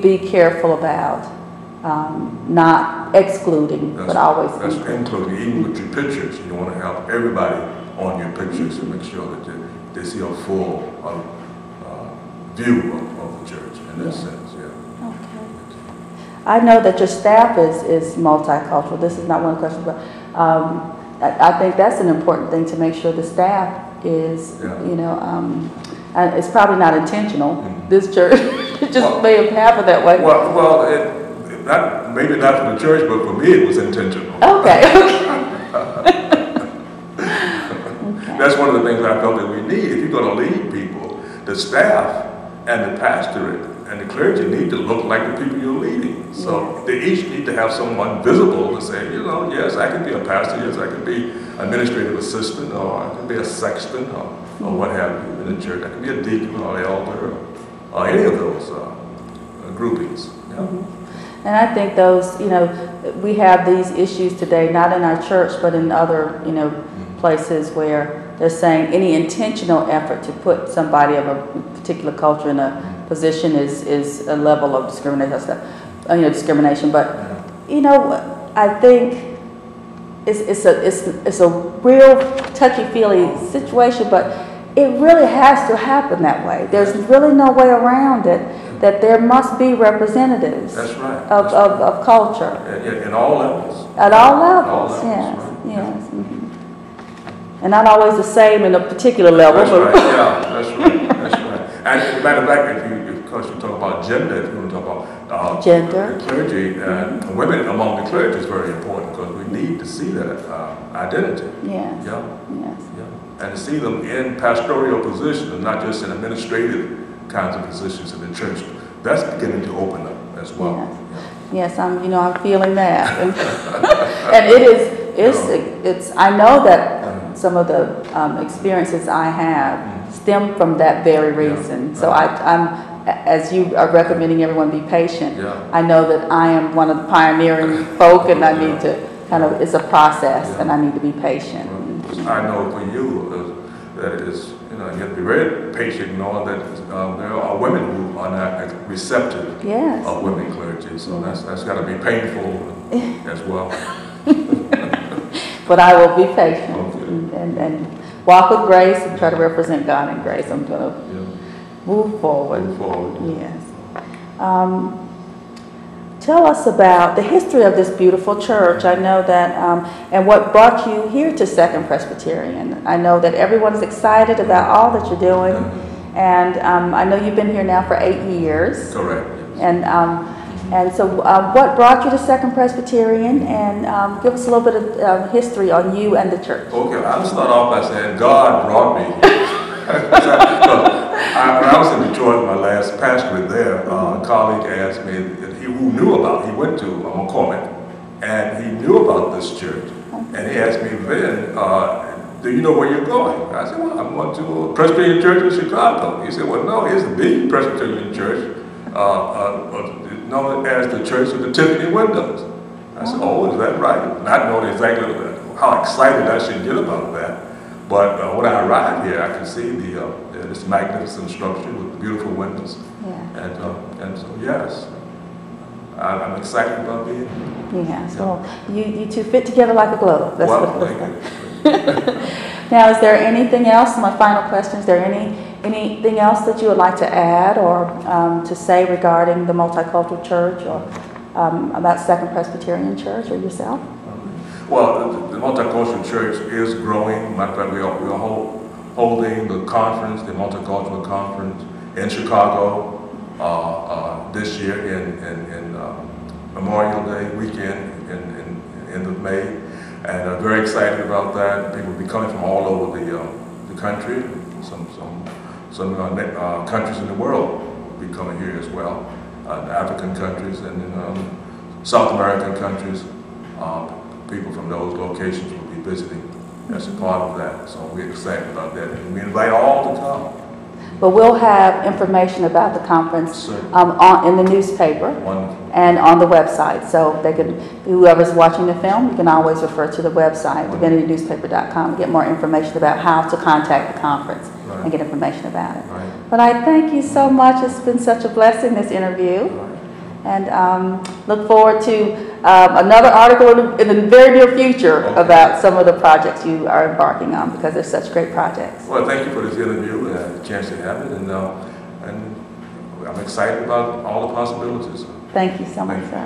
be careful about not excluding, but always including. Even with your pictures, you want to have everybody on your pictures to make sure that they see a full view of the church in that sense. Yeah. Okay. I know that your staff is multicultural. This is not one of the questions, but I think that's an important thing to make sure the staff is, and it's probably not intentional. This church just may have happened that way. Well, maybe not for the church, but for me it was intentional. Okay. That's one of the things I felt that we need. If you're going to lead people, the staff and the pastorate and the clergy need to look like the people you're leading. So they each need to have someone visible to say, yes, I can be a pastor, yes, I can be administrative assistant, or I can be a sexton, or what have you in the church. I can be a deacon or an elder, or any of those groupings. Yeah. And I think those, we have these issues today, not in our church, but in other, places where they're saying any intentional effort to put somebody of a particular culture in a position is a level of discrimination. But I think it's a real touchy-feely situation, but it really has to happen that way. There's really no way around it. That there must be representatives. That's right. Of culture. In all levels. At all levels. Yes. Right. Yes. Mm-hmm. And not always the same in a particular level. That's right. Yeah. That's right. That's right. And as a matter of fact, of course, you talk about gender. If you want to talk about gender, the clergy, women among the clergy is very important because we need to see that identity. Yes. Yeah. Yes. Yeah. And to see them in pastoral positions, not just in administrative kinds of positions in the church. That's beginning to open up as well. Yes, I'm feeling that, and it's. I know that some of the experiences I have stem from that very reason. So I'm, as you are recommending everyone be patient. I know that I am one of the pioneering folk, and I need to it's a process, and I need to be patient. I know for you that it's. You have to be very patient knowing that there are women who are not receptive of women clergy. So that's got to be painful as well. But I will be patient and walk with grace and try to represent God in grace. I'm going to move forward. Yes. Tell us about the history of this beautiful church. I know that, and what brought you here to Second Presbyterian. I know that everyone is excited about all that you're doing, and I know you've been here now for 8 years. Correct. And so, what brought you to Second Presbyterian? And give us a little bit of history on you and the church. Okay, I'll start off by saying God brought me here. When I was in Detroit, my last pastorate there, a colleague asked me, he went to Coleman, and he knew about this church. And he asked me then, do you know where you're going? I said, well, I'm going to a Presbyterian church in Chicago. He said, well, no, it's the Presbyterian church, known as the Church of the Tiffany Windows. I said, oh, is that right? Not knowing exactly how excited I should get about that. But when I arrived here, I could see this magnificent structure with beautiful windows. And so, yes, I'm excited about being here. Yes, well, you two fit together like a glove. That's well, what Now, is there anything else, my final question, is there anything else that you would like to add or to say regarding the multicultural church or about Second Presbyterian Church or yourself? Well, the multicultural church is growing. Matter of fact, we are holding the conference, the multicultural conference in Chicago this year in Memorial Day weekend in end of May, and I'm very excited about that. People will be coming from all over the country. Some countries in the world will be coming here as well. African countries and South American countries. People from those locations will be visiting as a part of that. So we're excited about that. And we invite all to come. But we'll have information about the conference in the newspaper and on the website. So they can, whoever's watching the film, you can always refer to the website, DivinityNewspaper.com, to get more information about how to contact the conference and get information about it. But I thank you so much. It's been such a blessing, this interview. And look forward to another article in the very near future about some of the projects you are embarking on, because they're such great projects. Well, thank you for this interview and the chance to have it, and I'm excited about all the possibilities. Thank you so much, sir.